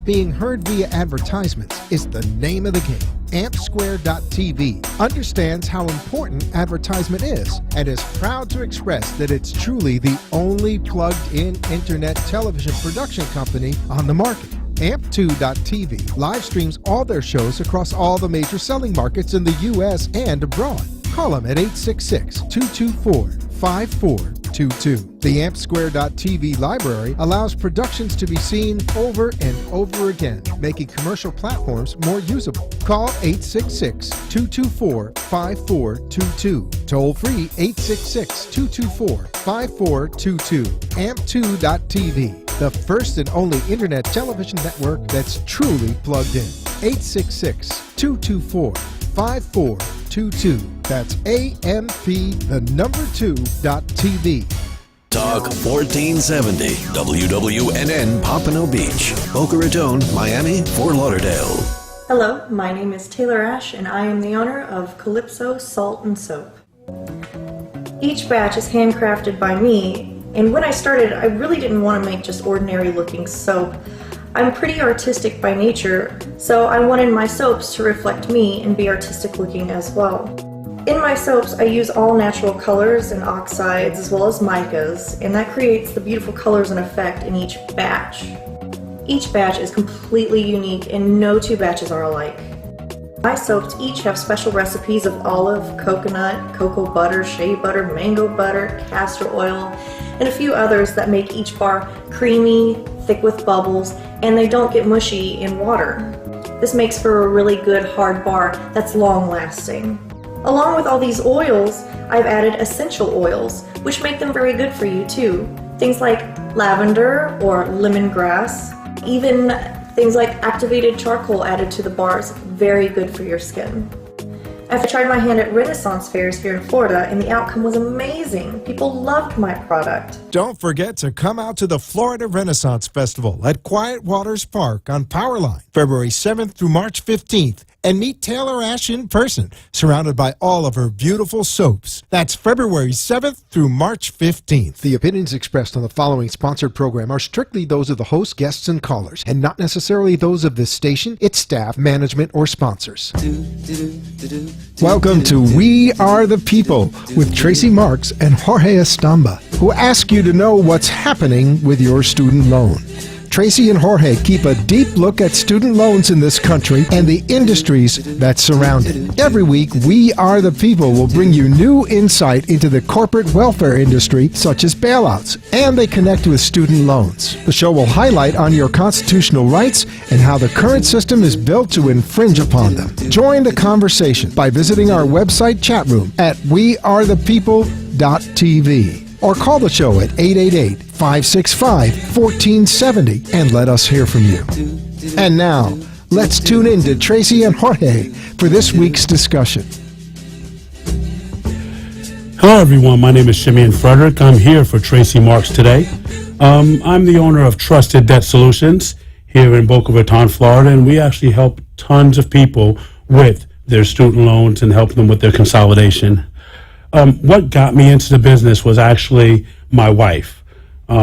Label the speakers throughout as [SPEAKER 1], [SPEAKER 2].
[SPEAKER 1] being heard via advertisements is the name of the game. AmpSquare.tv understands how important advertisement is and is proud to express that it's truly the only plugged-in internet television production company on the market. Amp2.tv live streams all their shows across all the major selling markets in the U.S. and abroad. Call them at 866-224-5422. The AmpSquare.tv library allows productions to be seen over and over again, making commercial platforms more usable. Call 866-224-5422. Toll free 866-224-5422. Amp2.tv, the first and only internet television network that's truly plugged in. 866-224-5422. That's AMP2.TV.
[SPEAKER 2] Talk 1470 WWNN Pompano Beach, Boca Raton, Miami, Fort Lauderdale.
[SPEAKER 3] Hello, my name is Taylor Ash and I am the owner of Calypso Salt and Soap. Each batch is handcrafted by me, and when I started I really didn't want to make just ordinary looking soap. I'm pretty artistic by nature, so I wanted my soaps to reflect me and be artistic looking as well. In my soaps, I use all natural colors and oxides as well as micas, and that creates the beautiful colors and effect in each batch. Each batch is completely unique and no two batches are alike. My soaps each have special recipes of olive, coconut, cocoa butter, shea butter, mango butter, castor oil, and a few others that make each bar creamy, thick with bubbles, and they don't get mushy in water. This makes for a really good hard bar that's long lasting. Along with all these oils, I've added essential oils, which make them very good for you too. Things like lavender or lemongrass, even things like activated charcoal added to the bars, very good for your skin. I've tried my hand at Renaissance fairs here in Florida and the outcome was amazing. People loved my product.
[SPEAKER 1] Don't forget to come out to the Florida Renaissance Festival at Quiet Waters Park on Powerline, February 7th through March 15th. And meet Taylor Ash in person, surrounded by all of her beautiful soaps. That's February 7th through March 15th. The opinions expressed on the following sponsored program are strictly those of the host, guests, and callers, and not necessarily those of this station, its staff, management, or sponsors. Welcome to We Are the People with Tracy Marks and Jorge Estamba, who ask you to know what's happening with your student loan. Tracy and Jorge keep a deep look at student loans in this country and the industries that surround it. Every week, We Are the People will bring you new insight into the corporate welfare industry, such as bailouts, and they connect with student loans. The show will highlight on your constitutional rights and how the current system is built to infringe upon them. Join the conversation by visiting our website chat room at wearethepeople.tv. Or call the show at 888-565-1470 and let us hear from you. And now, let's tune in to Tracy and Jorge for this week's discussion.
[SPEAKER 4] Hello everyone, my name is Shimeon Frederick. I'm here for Tracy Marks today. I'm the owner of Trusted Debt Solutions here in Boca Raton, Florida, and we actually help tons of people with their student loans and help them with their consolidation. What got me into the business was actually my wife.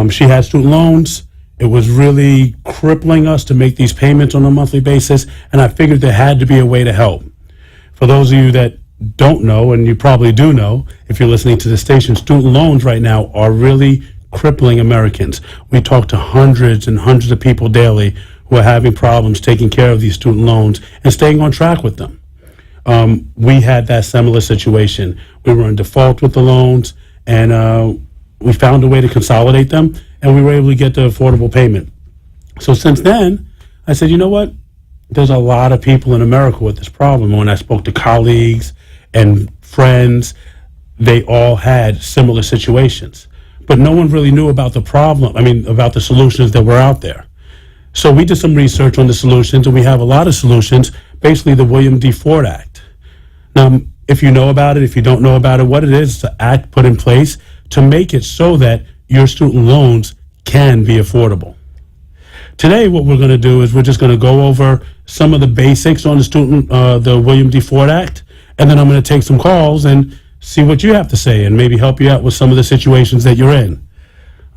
[SPEAKER 4] She had student loans. It was really crippling us to make these payments on a monthly basis, and I figured there had to be a way to help. For those of you that don't know, and you probably do know if you're listening to the station, student loans right now are really crippling Americans. We talk to hundreds and hundreds of people daily who are having problems taking care of these student loans and staying on track with them. We had that similar situation. We were in default with the loans, and we found a way to consolidate them, and we were able to get the affordable payment. So since then, I said, you know what? There's a lot of people in America with this problem. When I spoke to colleagues and friends, they all had similar situations. But no one really knew about the problem, about the solutions that were out there. So we did some research on the solutions, and we have a lot of solutions, basically the William D. Ford Act. Now, if you know about it, if you don't know about it, what it is, it's an act put in place to make it so that your student loans can be affordable. Today, what we're going to do is we're just going to go over some of the basics on the William D. Ford Act, and then I'm going to take some calls and see what you have to say and maybe help you out with some of the situations that you're in.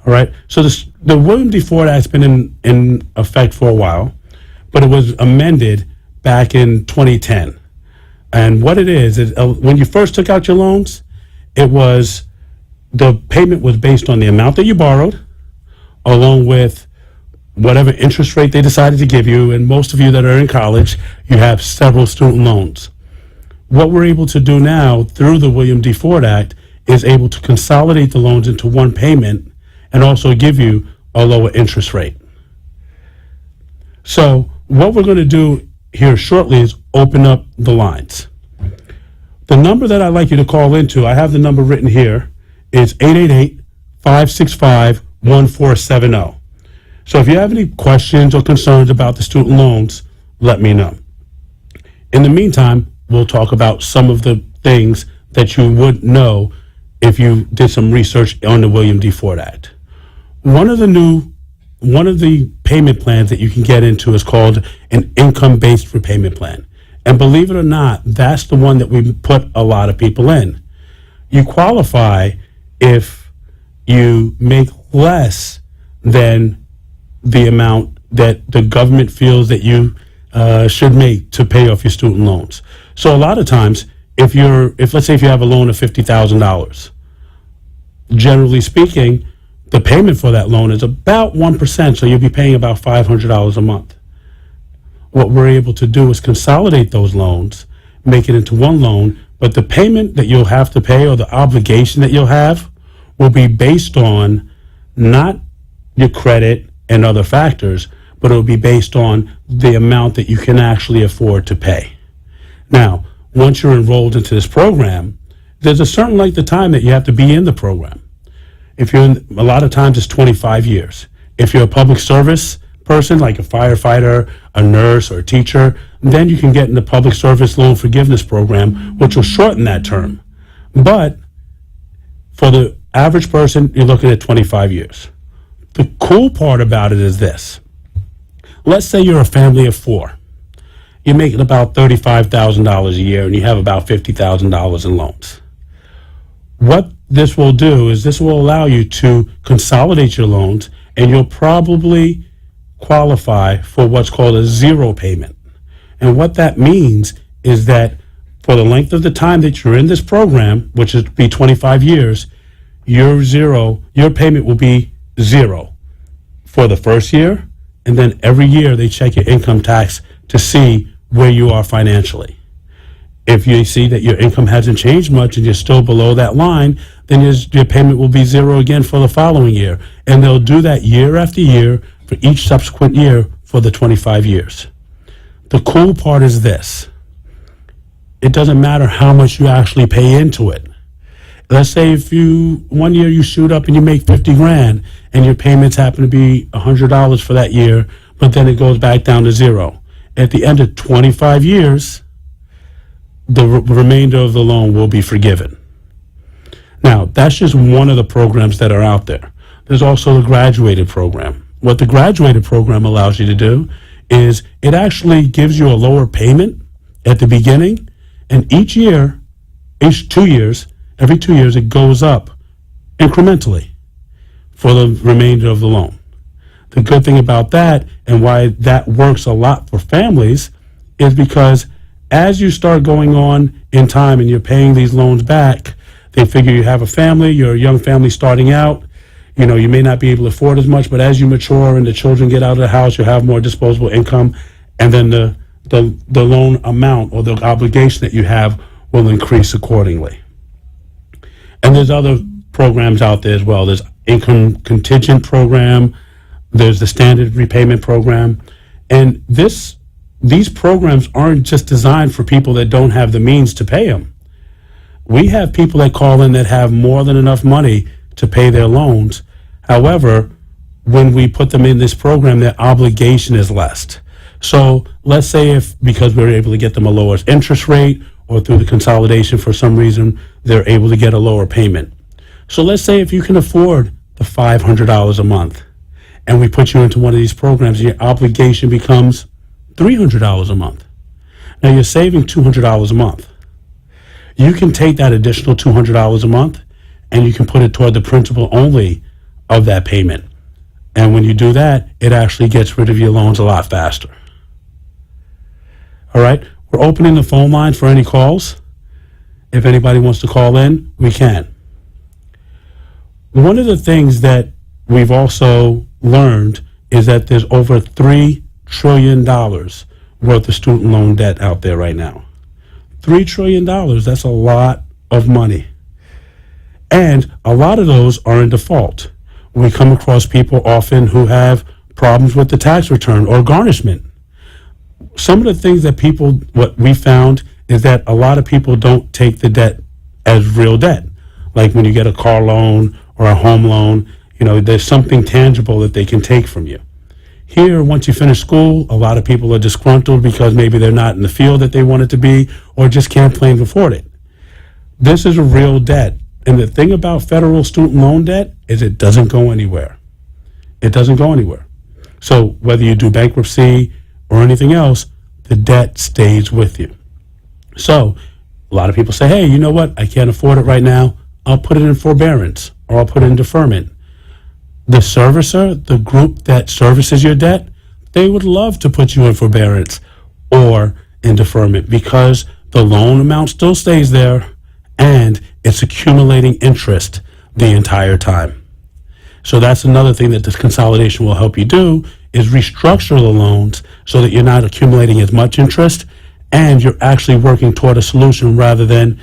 [SPEAKER 4] All right. So the William D. Ford Act has been in effect for a while. but it was amended back in 2010. And what it is when you first took out your loans, the payment was based on the amount that you borrowed, along with whatever interest rate they decided to give you. And most of you that are in college, you have several student loans. What we're able to do now through the William D. Ford Act is able to consolidate the loans into one payment and also give you a lower interest rate. So what we're going to do here shortly is open up the lines. The number that I'd like you to call into, I have the number written here, is 888-565-1470. So if you have any questions or concerns about the student loans, let me know. In the meantime, we'll talk about some of the things that you would know if you did some research on the William D. Ford Act. One of the payment plans that you can get into is called an income-based repayment plan. And believe it or not, that's the one that we put a lot of people in. You qualify if you make less than the amount that the government feels that you should make to pay off your student loans. So a lot of times, if let's say if you have a loan of $50,000, generally speaking, the payment for that loan is about 1%, so you'll be paying about $500 a month. What we're able to do is consolidate those loans, make it into one loan, but the payment that you'll have to pay or the obligation that you'll have will be based on not your credit and other factors, but it will be based on the amount that you can actually afford to pay. Now, once you're enrolled into this program, there's a certain length of time that you have to be in the program. If you're a lot of times it's 25 years. If you're a public service person, like a firefighter, a nurse, or a teacher, then you can get in the public service loan forgiveness program, which will shorten that term. But for the average person, you're looking at 25 years. The cool part about it is this. Let's say you're a family of four. You're making about $35,000 a year and you have about $50,000 in loans. What this will do is this will allow you to consolidate your loans, and you'll probably qualify for what's called a zero payment. And what that means is that for the length of the time that you're in this program, which would be 25 years, your payment will be zero for the first year, and then every year they check your income tax to see where you are financially. If you see that your income hasn't changed much and you're still below that line, then your payment will be zero again for the following year. And they'll do that year after year for each subsequent year for the 25 years. The cool part is this. It doesn't matter how much you actually pay into it. Let's say if one year you shoot up and you make 50 grand and your payments happen to be $100 for that year, but then it goes back down to zero. At the end of 25 years, the remainder of the loan will be forgiven. Now, that's just one of the programs that are out there. There's also the graduated program. What the graduated program allows you to do is it actually gives you a lower payment at the beginning, and every 2 years, it goes up incrementally for the remainder of the loan. The good thing about that, and why that works a lot for families, is because as you start going on in time and you're paying these loans back, they figure you have a family, you're a young family starting out, you may not be able to afford as much, but as you mature and the children get out of the house, you'll have more disposable income, and then the loan amount or the obligation that you have will increase accordingly. And there's other programs out there as well. There's income contingent program, there's the standard repayment program, and these programs aren't just designed for people that don't have the means to pay them. We have people that call in that have more than enough money to pay their loans. However, when we put them in this program, their obligation is less. So let's say because we're able to get them a lower interest rate, or through the consolidation for some reason, they're able to get a lower payment. So let's say if you can afford the $500 a month, and we put you into one of these programs, your obligation becomes $300 a month. Now you're saving $200 a month. You can take that additional $200 a month and you can put it toward the principal only of that payment. And when you do that, it actually gets rid of your loans a lot faster. All right. We're opening the phone lines for any calls. If anybody wants to call in, we can. One of the things that we've also learned is that there's over $3 trillion worth of student loan debt out there right now. $3 trillion, that's a lot of money. And a lot of those are in default. We come across people often who have problems with the tax return or garnishment. Some of the things that what we found is that a lot of people don't take the debt as real debt. Like when you get a car loan or a home loan, there's something tangible that they can take from you. Here, once you finish school, a lot of people are disgruntled because maybe they're not in the field that they wanted to be or just can't plain afford it. This is a real debt. And the thing about federal student loan debt is it doesn't go anywhere. It doesn't go anywhere. So whether you do bankruptcy or anything else, the debt stays with you. So a lot of people say, hey, you know what? I can't afford it right now. I'll put it in forbearance or I'll put it in deferment. The servicer, the group that services your debt, they would love to put you in forbearance or in deferment because the loan amount still stays there and it's accumulating interest the entire time. So that's another thing that this consolidation will help you do is restructure the loans so that you're not accumulating as much interest and you're actually working toward a solution rather than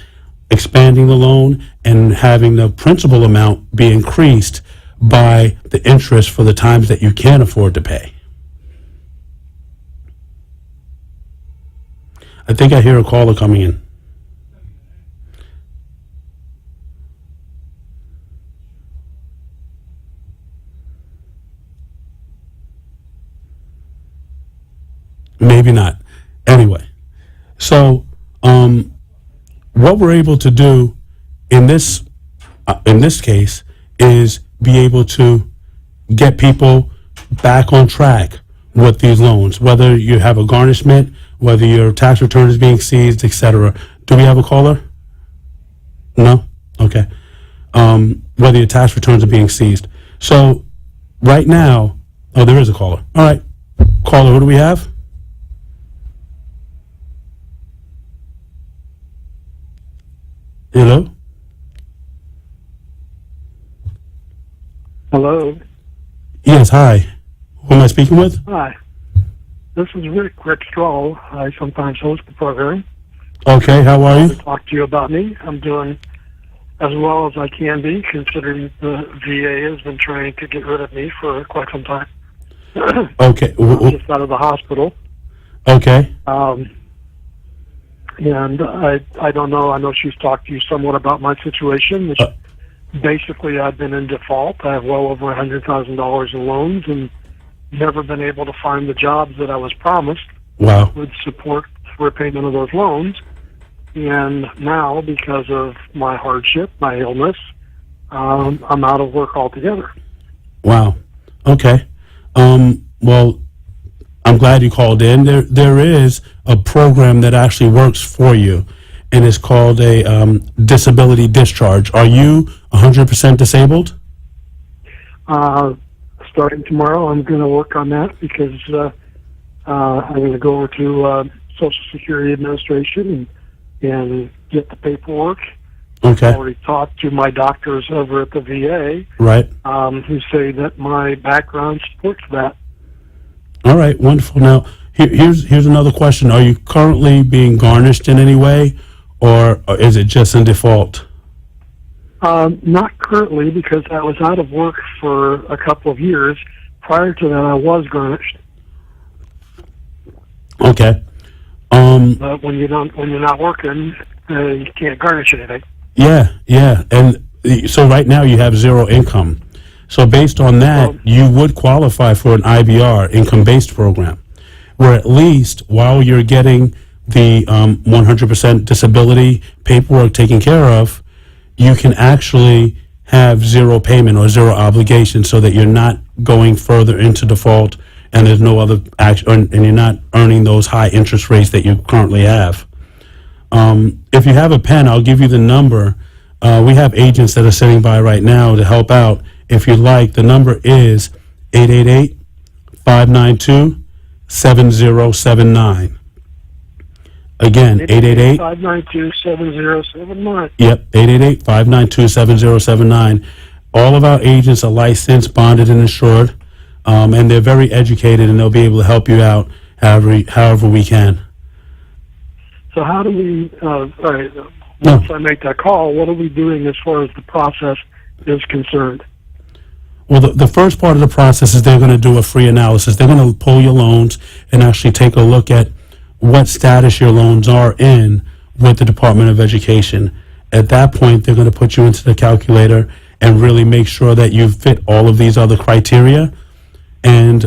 [SPEAKER 4] expanding the loan and having the principal amount be increased by the interest for the times that you can't afford to pay. I think I hear a caller coming in. Maybe not. Anyway, so what we're able to do in this case is be able to get people back on track with these loans, whether you have a garnishment, whether your tax return is being seized, etc. Do we have a caller? No? Okay. Whether your tax returns are being seized. So right now, there is a caller. All right. Caller, who do we have? Hello?
[SPEAKER 5] Hello.
[SPEAKER 4] Yes, hi. Who am I speaking with?
[SPEAKER 5] Hi. This is Rick Stroll. I sometimes host the program.
[SPEAKER 4] Okay, how are you?
[SPEAKER 5] To talk to you about me. I'm doing as well as I can be, considering the VA has been trying to get rid of me for quite some time.
[SPEAKER 4] Okay.
[SPEAKER 5] I'm just out of the hospital.
[SPEAKER 4] Okay.
[SPEAKER 5] And I don't know. I know she's talked to you somewhat about my situation, which basically I've been in default. I have well over $100,000 in loans and never been able to find the jobs that I was promised
[SPEAKER 4] Wow.
[SPEAKER 5] would support repayment of those loans. And now, because of my hardship, my illness, I'm out of work altogether.
[SPEAKER 4] Wow. Okay. Well, I'm glad you called in. There is a program that actually works for you, and it's called a disability discharge. Are you 100% disabled?
[SPEAKER 5] Starting tomorrow, I'm going to work on that because I'm going to go over to Social Security Administration and get the paperwork.
[SPEAKER 4] Okay.
[SPEAKER 5] I've already talked to my doctors over at the VA,
[SPEAKER 4] Right.
[SPEAKER 5] Who say that my background supports that.
[SPEAKER 4] All right. Wonderful. Now, here's another question. Are you currently being garnished in any way, or is it just in default?
[SPEAKER 5] Not currently, because I was out of work for a couple of years. Prior to that, I was garnished.
[SPEAKER 4] Okay.
[SPEAKER 5] But when you're not working, you can't garnish anything.
[SPEAKER 4] Yeah. And so right now you have zero income. So based on that, you would qualify for an IBR, income-based program, where at least while you're getting the 100% disability paperwork taken care of, you can actually have zero payment or zero obligation so that you're not going further into default and there's no other action, and you're not earning those high interest rates that you currently have. If you have a pen, I'll give you the number. We have agents that are sitting by right now to help out. If you'd like, the number is 888-592-7079. Again, 888.
[SPEAKER 5] 592-7079.
[SPEAKER 4] Yep, 888-592-7079. All of our agents are licensed, bonded, and insured, and they're very educated, and they'll be able to help you out however we can.
[SPEAKER 5] So how do we, all right, once I make that call, what are we doing as far as the process is concerned?
[SPEAKER 4] Well, the first part of the process is they're going to do a free analysis. They're going to pull your loans and actually take a look at what status your loans are in with the Department of Education. At that point, they're going to put you into the calculator and really make sure that you fit all of these other criteria. And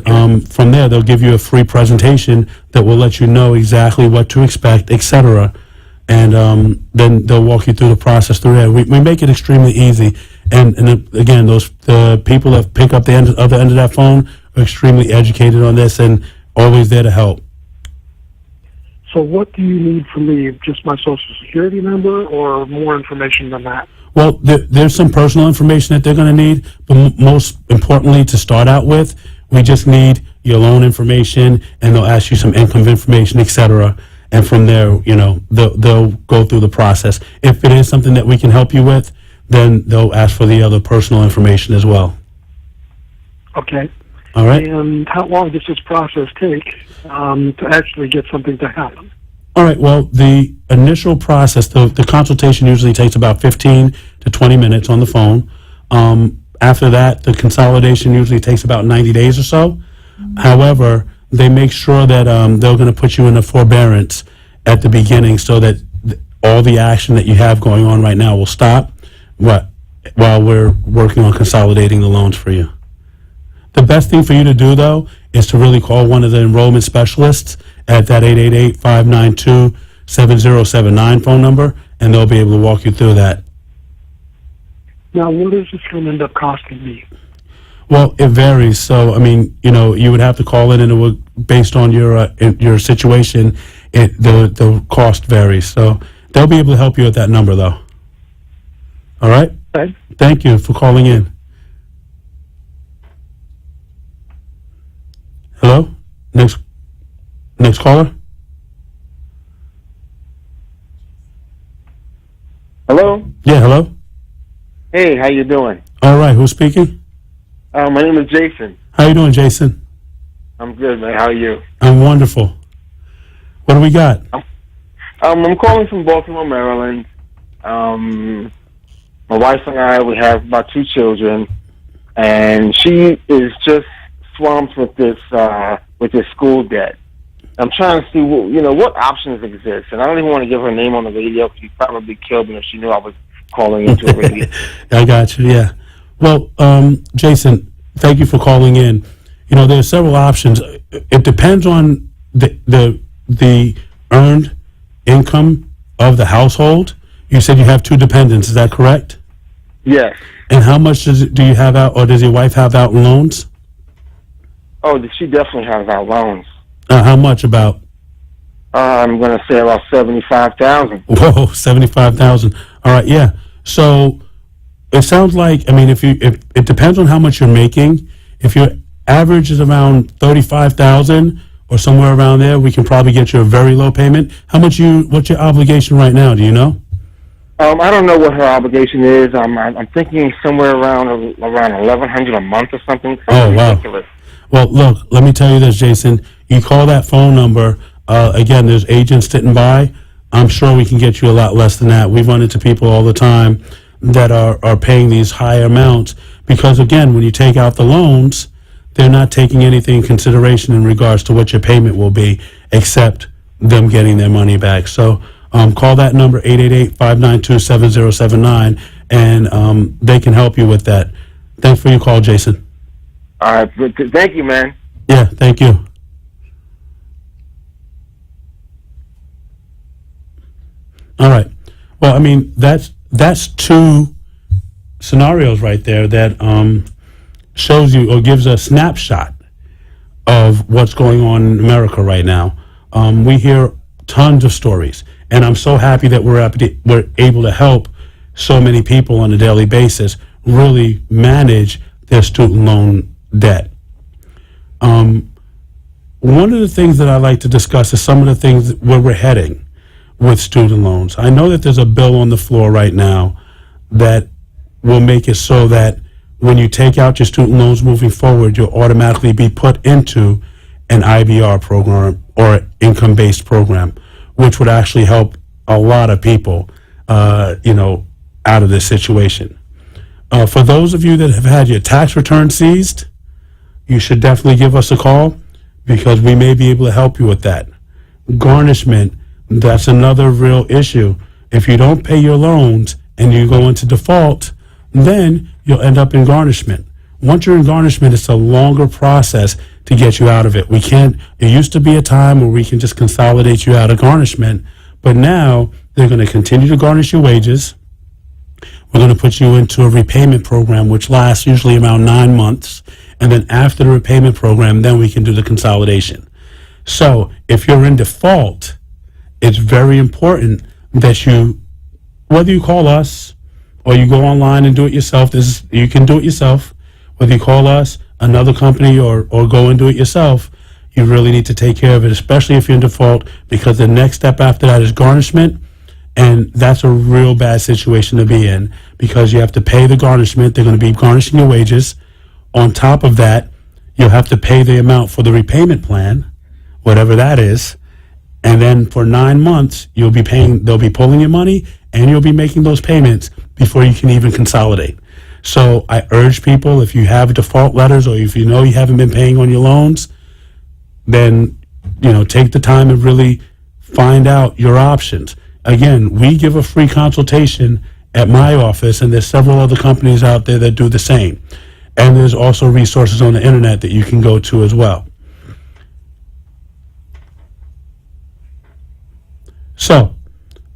[SPEAKER 4] from there, they'll give you a free presentation that will let you know exactly what to expect, etc. And then they'll walk you through the process through there. We make it extremely easy. And again, the people that pick up the other end of that phone are extremely educated on this and always there to help.
[SPEAKER 5] So what do you need from me? Just my social security number or more information than that?
[SPEAKER 4] Well, there's some personal information that they're going to need, but most importantly, to start out with, we just need your loan information, and they'll ask you some income information, etc. And from there, they'll go through the process. If it is something that we can help you with, then they'll ask for the other personal information as well.
[SPEAKER 5] Okay.
[SPEAKER 4] All right.
[SPEAKER 5] And how long does this process take to actually get something to happen?
[SPEAKER 4] All right. Well, the initial process, the consultation usually takes about 15 to 20 minutes on the phone. After that, the consolidation usually takes about 90 days or so. However, they make sure that they're going to put you in a forbearance at the beginning so that all the action that you have going on right now will stop while we're working on consolidating the loans for you. The best thing for you to do, though, is to really call one of the enrollment specialists at that 888-592-7079 phone number, and they'll be able to walk you through that. Now,
[SPEAKER 5] what is this going to end up costing me?
[SPEAKER 4] Well, it varies. So, I mean, you would have to call in, and it would, based on your situation, the cost varies. So, they'll be able to help you at that number, though. All right?
[SPEAKER 5] Okay.
[SPEAKER 4] Thank you for calling in. Hello? Next caller?
[SPEAKER 6] Hello?
[SPEAKER 4] Yeah, hello?
[SPEAKER 6] Hey, how you doing?
[SPEAKER 4] All right, who's speaking?
[SPEAKER 6] My name is Jason.
[SPEAKER 4] How you doing, Jason?
[SPEAKER 6] I'm good, man. How are you?
[SPEAKER 4] I'm wonderful. What do we got?
[SPEAKER 6] I'm calling from Baltimore, Maryland. My wife and I, we have about 2 children, and she is just swamped with this school debt. I'm trying to see what options exist, and I don't even want to give her name on the radio because she'd probably kill me if she knew I was calling into a radio.
[SPEAKER 4] I got you. Yeah. Well, Jason, thank you for calling in. There are several options. It depends on the earned income of the household. You said you have 2 dependents. Is that correct?
[SPEAKER 6] Yes.
[SPEAKER 4] And how much do you have out, or does your wife have out in loans?
[SPEAKER 6] Oh, she definitely has out loans.
[SPEAKER 4] How much about?
[SPEAKER 6] I'm going to say about $75,000.
[SPEAKER 4] Whoa, $75,000. All right, yeah. So it sounds like, if it depends on how much you're making. If your average is around $35,000 or somewhere around there, we can probably get you a very low payment. What's your obligation right now? Do you know?
[SPEAKER 6] I don't know what her obligation is. I'm thinking somewhere around $1,100 a month or something.
[SPEAKER 4] Oh, wow.
[SPEAKER 6] Ridiculous.
[SPEAKER 4] Well, look, let me tell you this, Jason. You call that phone number. Again, there's agents sitting by. I'm sure we can get you a lot less than that. We run into people all the time that are paying these high amounts because, again, when you take out the loans, they're not taking anything in consideration in regards to what your payment will be except them getting their money back. So call that number, 888-592-7079, and they can help you with that. Thanks for your call, Jason.
[SPEAKER 6] All right. Thank you, man.
[SPEAKER 4] Yeah, thank you. All right. Well, that's 2 scenarios right there that shows you or gives a snapshot of what's going on in America right now. We hear tons of stories, and I'm so happy that we're able to help so many people on a daily basis really manage their student loan debt. One of the things that I like to discuss is some of the things where we're heading. with student loans. I know that there's a bill on the floor right now that will make it so that when you take out your student loans moving forward, you'll automatically be put into an IBR program or income-based program, which would actually help a lot of people, out of this situation. For those of you that have had your tax return seized, you should definitely give us a call because we may be able to help you with that. Garnishment, that's another real issue. If you don't pay your loans and you go into default, then you'll end up in garnishment. Once you're in garnishment, it's a longer process to get you out of it. It used to be a time where we can just consolidate you out of garnishment, but now they're going to continue to garnish your wages. We're going to put you into a repayment program, which lasts usually around 9 months. And then after the repayment program, then we can do the consolidation. So if you're in default, it's very important that whether you call us or you go online and do it yourself, you can do it yourself. Whether you call us, another company, or go and do it yourself, you really need to take care of it, especially if you're in default, because the next step after that is garnishment. And that's a real bad situation to be in because you have to pay the garnishment. They're going to be garnishing your wages. On top of that, you'll have to pay the amount for the repayment plan, whatever that is. And then for 9 months, they'll be pulling your money and you'll be making those payments before you can even consolidate. So I urge people, if you have default letters or if you know you haven't been paying on your loans, then, take the time and really find out your options. Again, we give a free consultation at my office, and there's several other companies out there that do the same. And there's also resources on the internet that you can go to as well. So,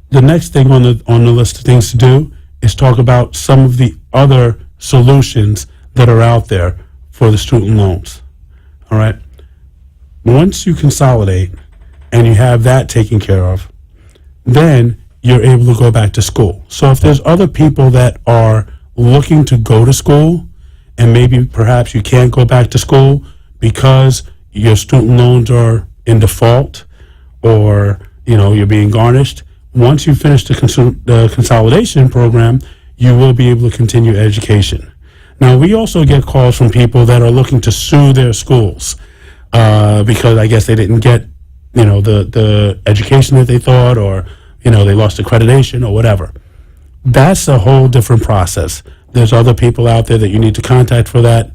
[SPEAKER 4] the next thing on the list of things to do is talk about some of the other solutions that are out there for the student loans. All right? Once you consolidate and you have that taken care of, then you're able to go back to school. So if there's other people that are looking to go to school and maybe perhaps you can't go back to school because your student loans are in default or, you're being garnished, once you finish the consolidation program, you will be able to continue education. Now, we also get calls from people that are looking to sue their schools because I guess they didn't get the education that they thought, or, they lost accreditation or whatever. That's a whole different process. There's other people out there that you need to contact for that.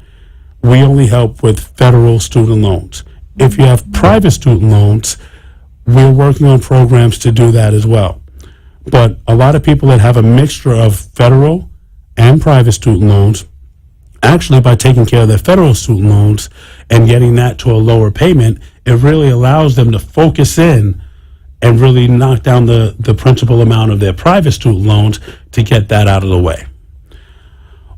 [SPEAKER 4] We only help with federal student loans. If you have private student loans, we're working on programs to do that as well. But a lot of people that have a mixture of federal and private student loans, actually by taking care of their federal student loans and getting that to a lower payment, it really allows them to focus in and really knock down the principal amount of their private student loans to get that out of the way.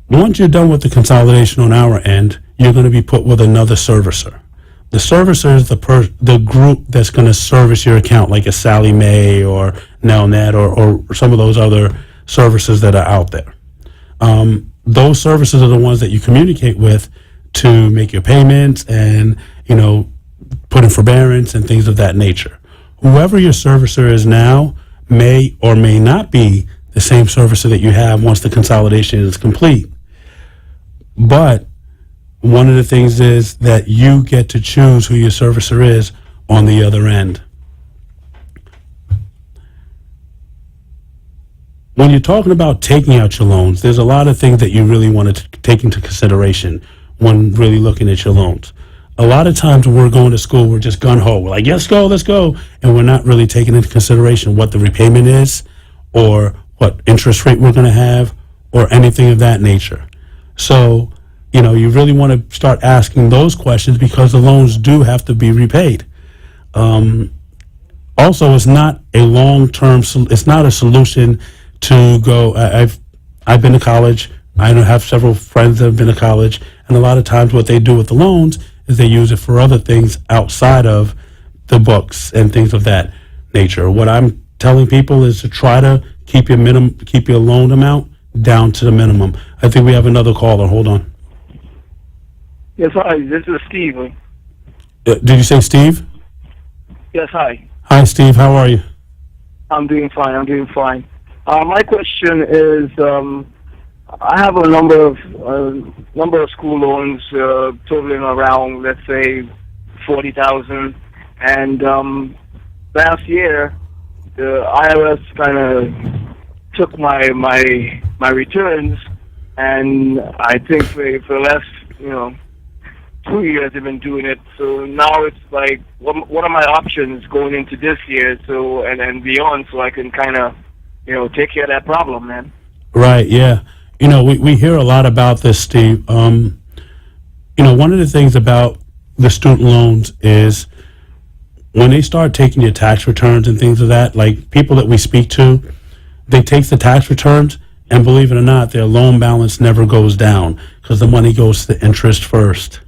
[SPEAKER 4] Once you're done with the consolidation on our end, you're going to be put with another servicer. The servicer is the group that's going to service your account, like a Sally Mae or Nelnet or some of those other services that are out there. Those services are the ones that you communicate with to make your payments and, put in forbearance and things of that nature. Whoever your servicer is now may or may not be the same servicer that you have once the consolidation is complete. But one of the things is that you get to choose who your servicer is on the other end. When you're talking about taking out your loans, there's a lot of things that you really want to take into consideration when really looking at your loans. A lot of times when we're going to school, we're just gung-ho. We're like, let's go. And we're not really taking into consideration what the repayment is or what interest rate we're going to have or anything of that nature. So, you really want to start asking those questions because the loans do have to be repaid. Also, it's not a long-term, it's not a solution to go. I've been to college. I have several friends that have been to college, and a lot of times what they do with the loans is they use it for other things outside of the books and things of that nature. What I'm telling people is to try to keep your loan amount down to the minimum. I think we have another caller. Hold on.
[SPEAKER 7] Yes, hi. This is Steve.
[SPEAKER 4] Did you say Steve?
[SPEAKER 7] Yes, hi.
[SPEAKER 4] Hi, Steve. How are you?
[SPEAKER 7] I'm doing fine. I'm doing fine. My question is, I have a number of school loans totaling around, let's say, 40,000, and last year the IRS kind of took my returns, and I think for the last 2 years they've been doing it. So now it's like, what are my options going into this year, so and beyond, so I can kind of take care of that problem, man.
[SPEAKER 4] Right, yeah. We hear a lot about this, Steve. One of the things about the student loans is when they start taking your tax returns and things of that, like people that we speak to, they take the tax returns, and believe it or not, their loan balance never goes down because the money goes to the interest first.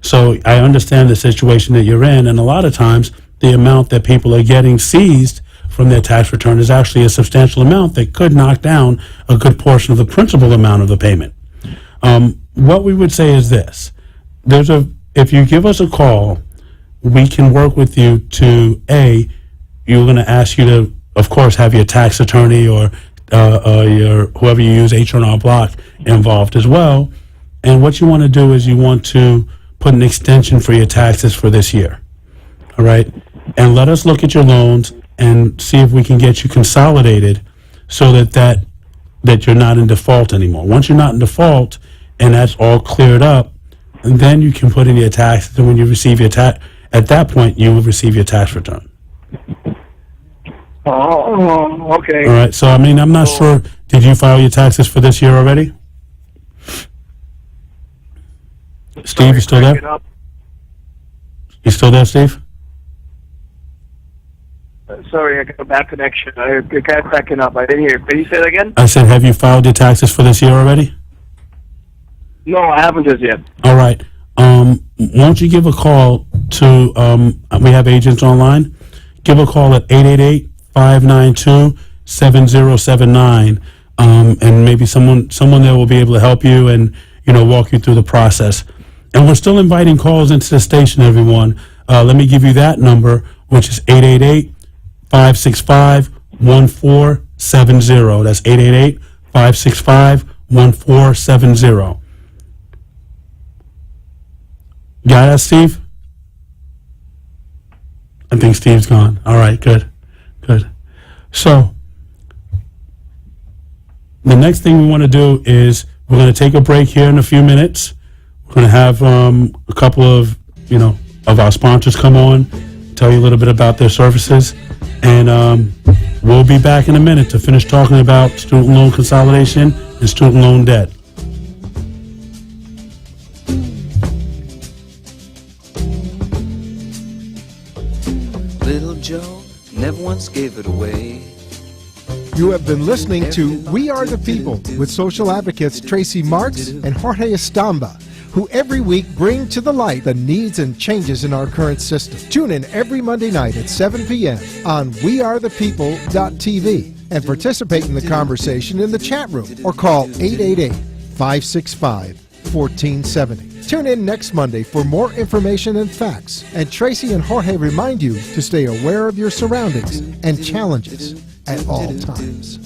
[SPEAKER 4] So I understand the situation that you're in, and a lot of times the amount that people are getting seized from their tax return is actually a substantial amount that could knock down a good portion of the principal amount of the payment. What we would say is this: if you give us a call, we can work with you to you're going to ask you to, of course, have your tax attorney or your whoever you use, H&R Block, involved as well. And what you want to do is you want to put an extension for your taxes for this year. All right? And let us look at your loans and see if we can get you consolidated so that you're not in default anymore. Once you're not in default and that's all cleared up, and then you can put in your taxes, and when you receive your tax, at that point you will receive your tax return.
[SPEAKER 7] Oh, okay.
[SPEAKER 4] All right. So I'm not sure. Did you file your taxes for this year already? Steve, you still there? You still there, Steve?
[SPEAKER 7] Sorry, I got a bad connection. I got cracking up. I didn't hear. Can you say that again?
[SPEAKER 4] I said, have you filed your taxes for this year already?
[SPEAKER 7] No, I haven't just yet.
[SPEAKER 4] All right. Won't you give a call to, we have agents online. Give a call at 888-592-7079, and maybe someone there will be able to help you and, walk you through the process. And we're still inviting calls into the station, everyone. Let me give you that number, which is 888-565-1470. That's 888-565-1470. Got that, Steve? I think Steve's gone. All right, good. So the next thing we want to do is we're going to take a break here in a few minutes. We're going to have a couple of, of our sponsors come on, tell you a little bit about their services, and we'll be back in a minute to finish talking about student loan consolidation and student loan debt.
[SPEAKER 8] Little Joe never once gave it away.
[SPEAKER 1] You have been listening to We Are the People with social advocates Tracy Marks and Jorge Estamba, who every week bring to the light the needs and changes in our current system. Tune in every Monday night at 7 p.m. on wearethepeople.tv and participate in the conversation in the chat room or call 888-565-1470. Tune in next Monday for more information and facts. And Tracy and Jorge remind you to stay aware of your surroundings and challenges at all times.